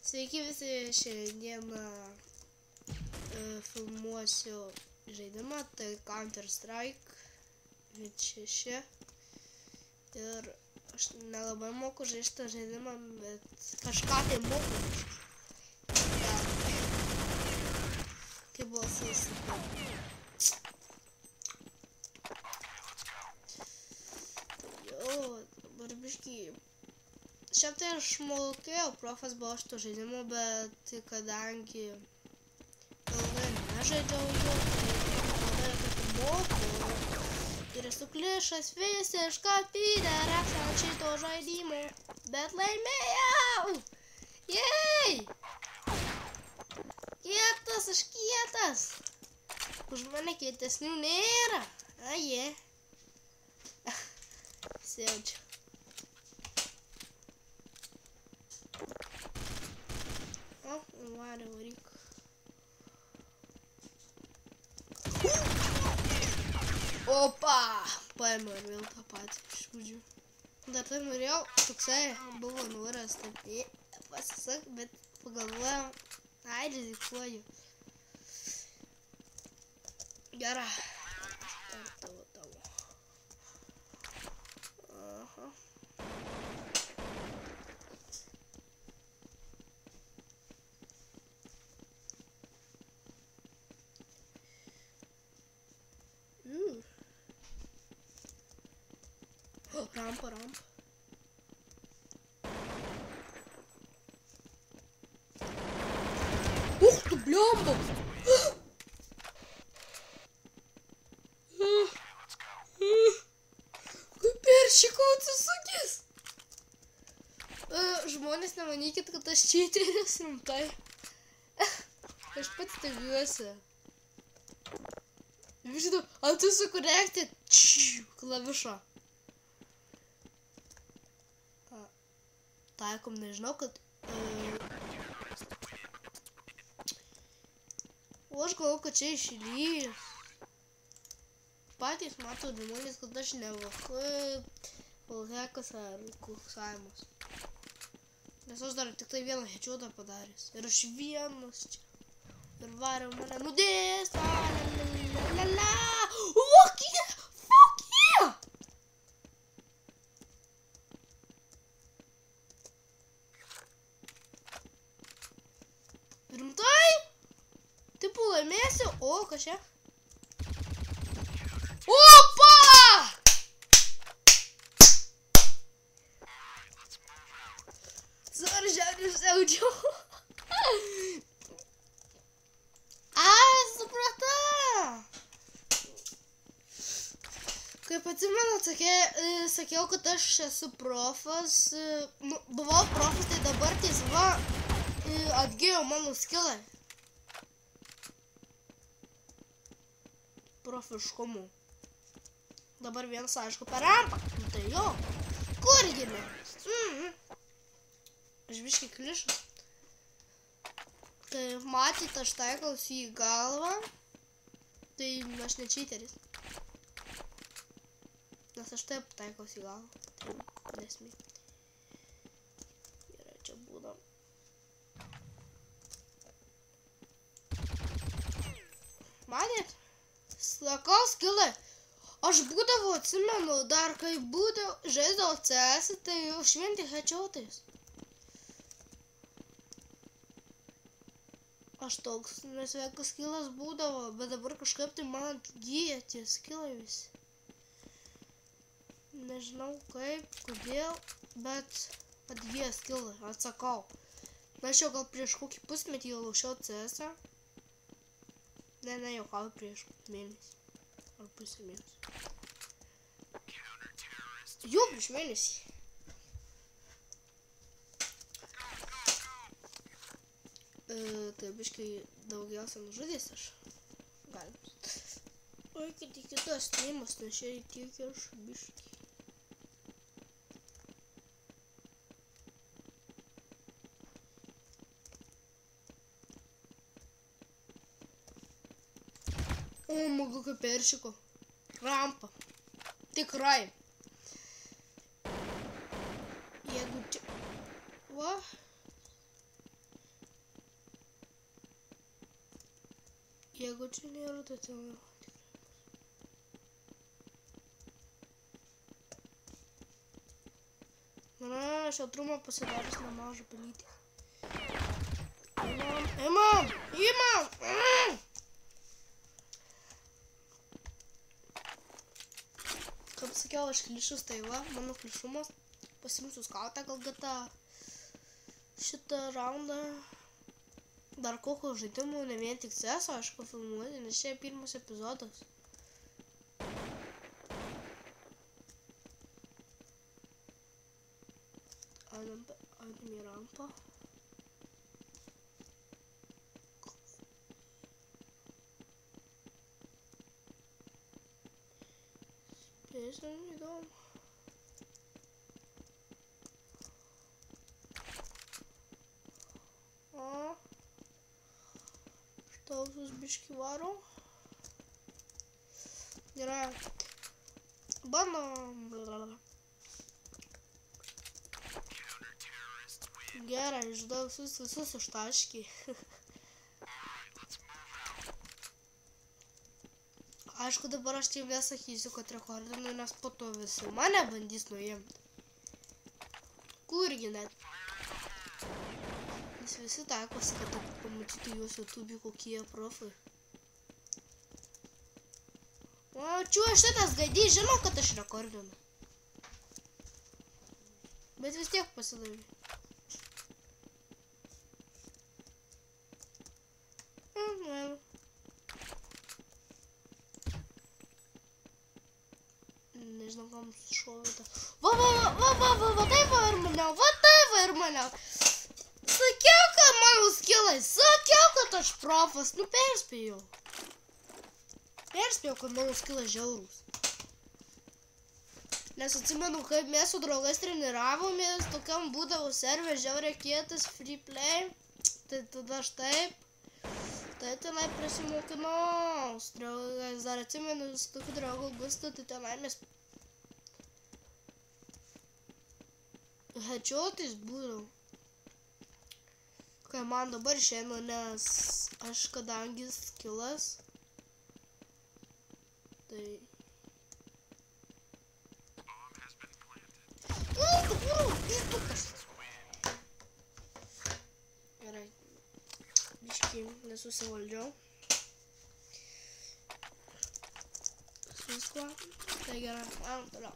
Sveiki visi, šiandieną filmuosiu žaidimą, tai Counter Strike 6 ir aš nelabai moku žaisti tą žaidimą, bet kažką tai moku. Kaip balsas. Jo, dabar biškį. Šiaip tai aš mokėjau profas buvo šito žaidimo, bet kadangi ilgai nežaidžiau jo, tai labai kaip moku. Ir esu klišas visišką pyderą ant šito žaidimo, bet laimėjau! Jej! Kietas, aš kietas! Už mane kietesnių nėra. Aje. Siaučiu. O, varė varyk. Opa! Paėmiau ir vėl tą patį išgudžiu. Dar tai norėjau, toksai buvo noras, taip pasisak, bet pagalvojau, ai, rizikuoju. Gera. Tavo. Aha. Rampa. Ух ты, блямба! Kaip peršikau atsisukęs! Žmonės nemanykit, kad aš čyteris rimtai. Aš pats stebiuosi. Žinau, atsisuku reakti klavišą. Taikom, nežinau, kad... O aš galvoju, kad čia išlys. Patys matau žmonės, kad aš nevakai hekas ar kuksavimas. Nes aš dar tik tai vieną hečiotą padaręs. Ir aš vienas čia. Ir variau mane nudės. La. Fuck yeah! Rimtai? Taip laimėsiu? O, kas čia? Opa! Sarželį siaudžiau. Supratau. Kaip atsimenu, sakiau, kad aš esu profas. Buvau profas, tai dabar tiesva atgėjo mano skilai. Profiškumu. Dabar vienas, aišku, per rampą. Tai jo. Kur gimė? Aš biškai klišas. Tai matyt, aš taikausi į galvą. Tai aš ne čyteris. Nes aš taip taikausi į galvą. Tai nesmė. Gerai, čia būdam. Matėt? Sakau, skilai. Aš būdavau, atsimenu, dar kai būdavau, žaisdavau CS, tai šventi hečiotais. Aš toks nesveikas skilas būdavo, bet dabar kažkaip tai man atgyja tie skilai visi. Nežinau kaip, kodėl, bet atgyja skilai, atsakau. Na, aš jau gal prieš kokį pusmetį jau laušiau CS-ą. Ne, juokauju prieš mėnesį. Ar pusę mėnesį. Jau prieš mėnesį. Tai biškai daugiausia nužudys aš. Galim. Oi, kad į kitas streamas, nes čia tiek aš biškai. O, mogu kaip peršiko. Rampa. Tikrai. Jeigu čia... Va. Jeigu čia nėra, tai ten yra. Na, aš jau trumą pasidaręs nemažą palytį. Imam! Kaip sakiau, aš klišus, tai va, mano klišumas. Pasimsiu skautą gal GTA šitą raundą. Dar kokio žaidimų, ne vien tik CS, aišku, filmuoti, nes čia pirmas epizodas. Einam į rampą. Spėsim įdomu. Štausus biškį varo. Gerai. Bandom. Gerai, žinau visus ištaškį. Aišku, dabar aš taip nesakysiu, kad rekordinu, nes po to visi mane bandys nuimti. Kurgi net. Nes visi taikosi, kad pamatytų juos YouTube kokie profai. O, šitas gadys, žinau, kad aš rekordinu. Bet vis tiek pasidavė. Nežinau, kam šovė tą. Va, taip va ir maniau. Sakiau, kad mano skilai, sakiau, kad aš profas, nu perspėjau. Perspėjau, kad mano skilai žiaurūs. Nes atsimenu, kaip mes su draugais treniravomės, tokiam būdavo server žiauria kietas, free play. Tai tada aš taip. Tai tenai prisimokinau. Draugais dar atsimenu, su tokiu draugu Augustu, tai tenai mes headshot'ais būdavo. Kai man dabar išeina, nes aš kadangi skilas, tai... Gerai, biškį nesusivaldžiau. Visko, tai gerai, man toliau.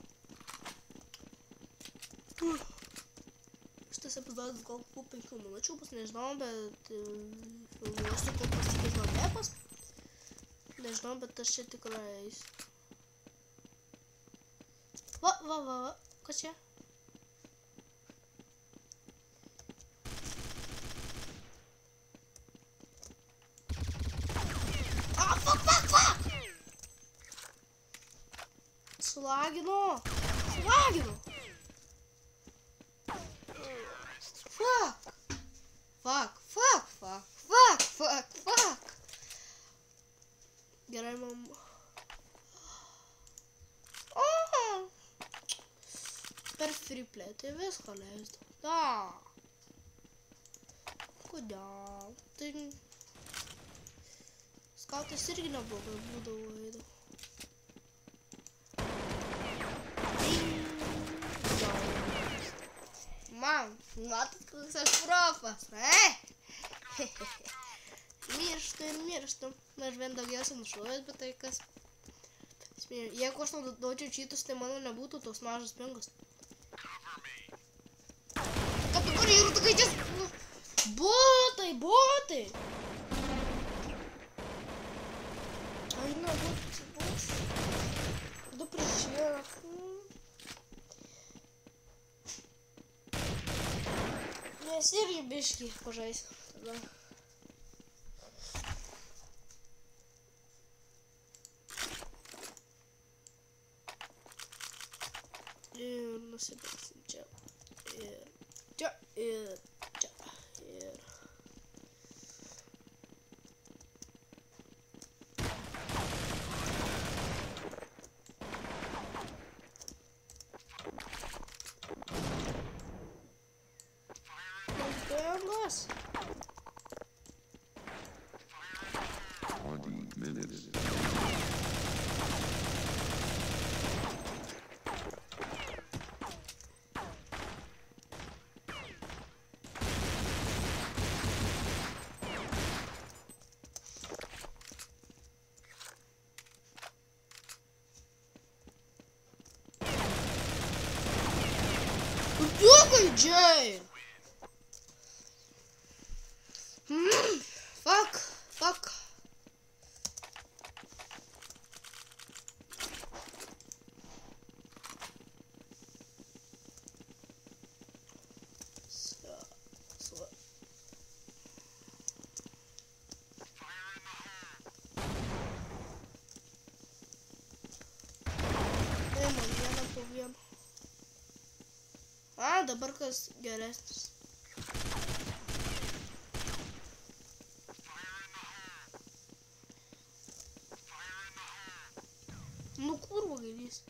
Šitas epizodas gal po 5 minučių bus, nežinau, bet filmuosiu, kol pasikeis mapepas. Nežinau, bet aš čia tikrai eisiu. Va, kas čia? Fuck! Sulagino! Fuck! Gerai, mam. Per free play, tai viską leisdavau. Da. Kodėl? Tai... Skautas irgi neblogai būdavo eidavo. Man, matot, koks aš profas, Mirštu. Na, aš vien daugiausia nušovęs, bet tai kas... Jeigu aš naudočiau čytus, tai mano nebūtų toks mažas pingas. Kad dabar yra tokai ties... Botai! Ai, na, botai. Du prieš vieną. Nes irgi biškį pažaisiu tada. Ir nusipirksim čia. Ir čia. žaidžiai. Fuck. Dabar kas geresnis. Nu kurva gailys.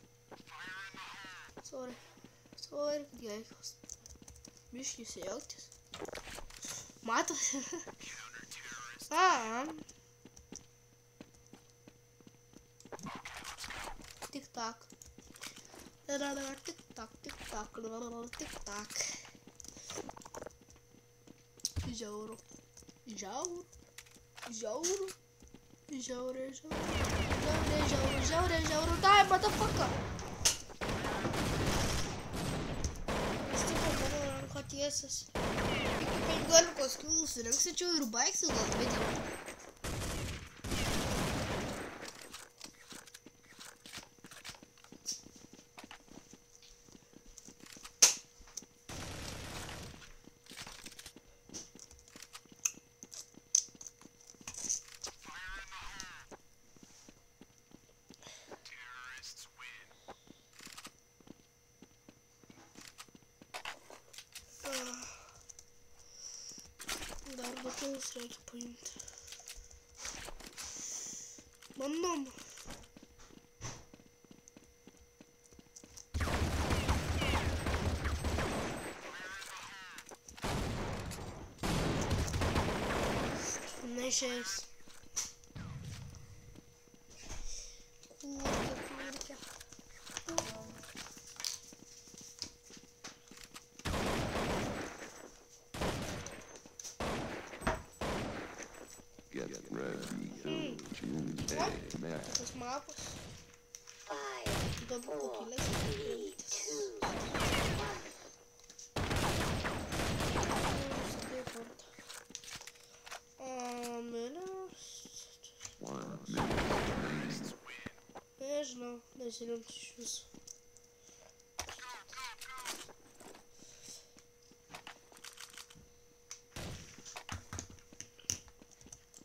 Sorry, kad gaikos. Biškį įsijauktis. Matosi. Tik tak. Tik tak. Žiauru. Die, motherfucker. Vis tik mano ranko tiesas. Iki 15 kilų surinksiu ir baigsiu gal video. Dar batus reikia paimti. Manom. Neišeis. Kurkia. Get ready Tuesday, man. Tas mapas. Dabar pakilės. Nežinau, nesirinksiu iš viso.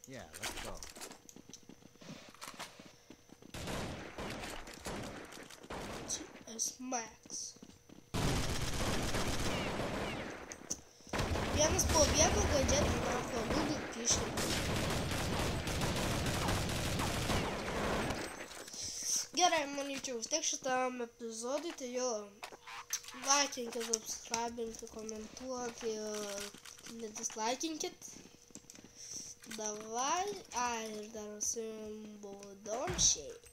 Yeah, let's go. TS Max. Vienas po vieno gadžetų nako, būdų kišti. Gerai, manyčiau, vis tiek šitam epizodui, tai jo, laikinkit, subscribinkit, komentuokit ir nedislaikinkit. Давай, ir dar su jums buvo Domšiai.